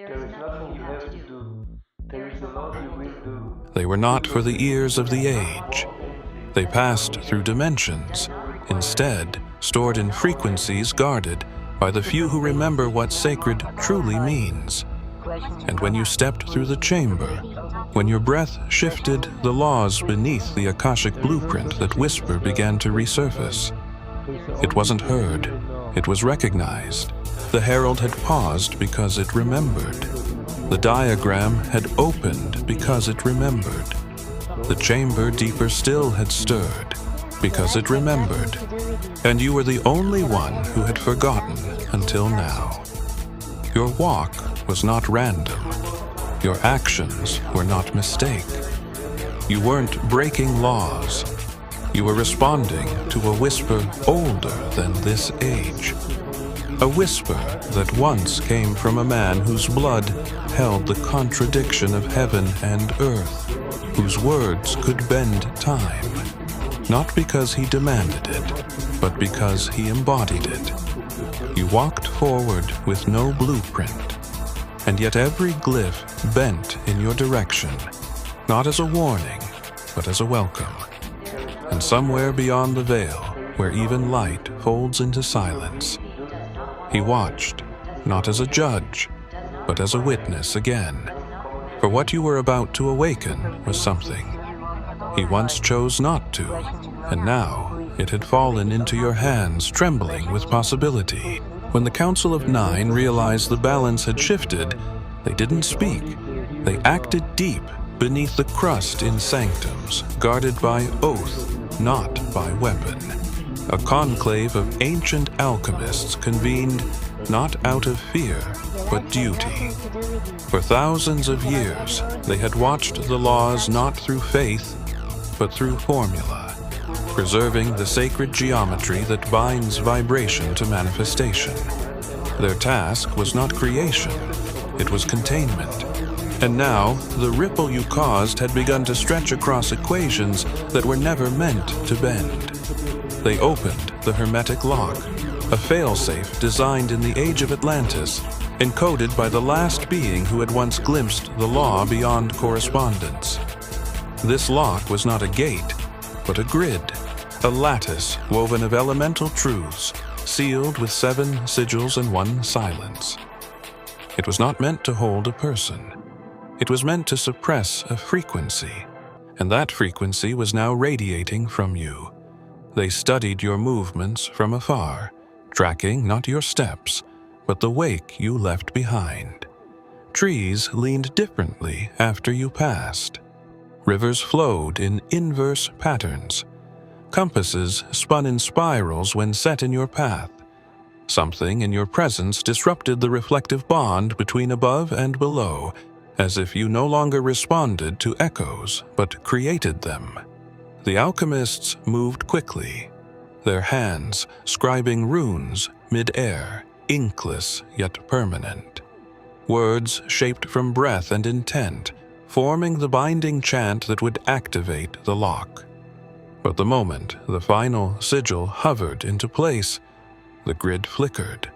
There is nothing you have to do. There is a lot you will do. They were not for the ears of the age. They passed through dimensions, instead stored in frequencies guarded by the few who remember what sacred truly means. And when you stepped through the chamber, when your breath shifted the laws beneath the Akashic blueprint, that whisper began to resurface. It wasn't heard, it was recognized. The herald had paused because it remembered. The diagram had opened because it remembered. The chamber deeper still had stirred because it remembered. And you were the only one who had forgotten until now. Your walk was not random. Your actions were not mistake. You weren't breaking laws. You were responding to a whisper older than this age. A whisper that once came from a man whose blood held the contradiction of heaven and earth, whose words could bend time, not because he demanded it, but because he embodied it. You walked forward with no blueprint, and yet every glyph bent in your direction, not as a warning, but as a welcome. And somewhere beyond the veil, where even light folds into silence, he watched, not as a judge, but as a witness again. For what you were about to awaken was something he once chose not to, and now it had fallen into your hands, trembling with possibility. When the Council of Nine realized the balance had shifted, they didn't speak. They acted deep beneath the crust in sanctums, guarded by oath, not by weapon. A conclave of ancient alchemists convened not out of fear, but duty. For thousands of years, they had watched the laws not through faith, but through formula, preserving the sacred geometry that binds vibration to manifestation. Their task was not creation, it was containment. And now, the ripple you caused had begun to stretch across equations that were never meant to bend. They opened the hermetic lock, a failsafe designed in the age of Atlantis, encoded by the last being who had once glimpsed the law beyond correspondence. This lock was not a gate, but a grid, a lattice woven of elemental truths, sealed with 7 sigils and 1 silence. It was not meant to hold a person. It was meant to suppress a frequency, and that frequency was now radiating from you. They studied your movements from afar, tracking not your steps, but the wake you left behind. Trees leaned differently after you passed. Rivers flowed in inverse patterns. Compasses spun in spirals when set in your path. Something in your presence disrupted the reflective bond between above and below, as if you no longer responded to echoes, but created them. The alchemists moved quickly, their hands scribing runes mid-air, inkless yet permanent. Words shaped from breath and intent, forming the binding chant that would activate the lock. But the moment the final sigil hovered into place, the grid flickered.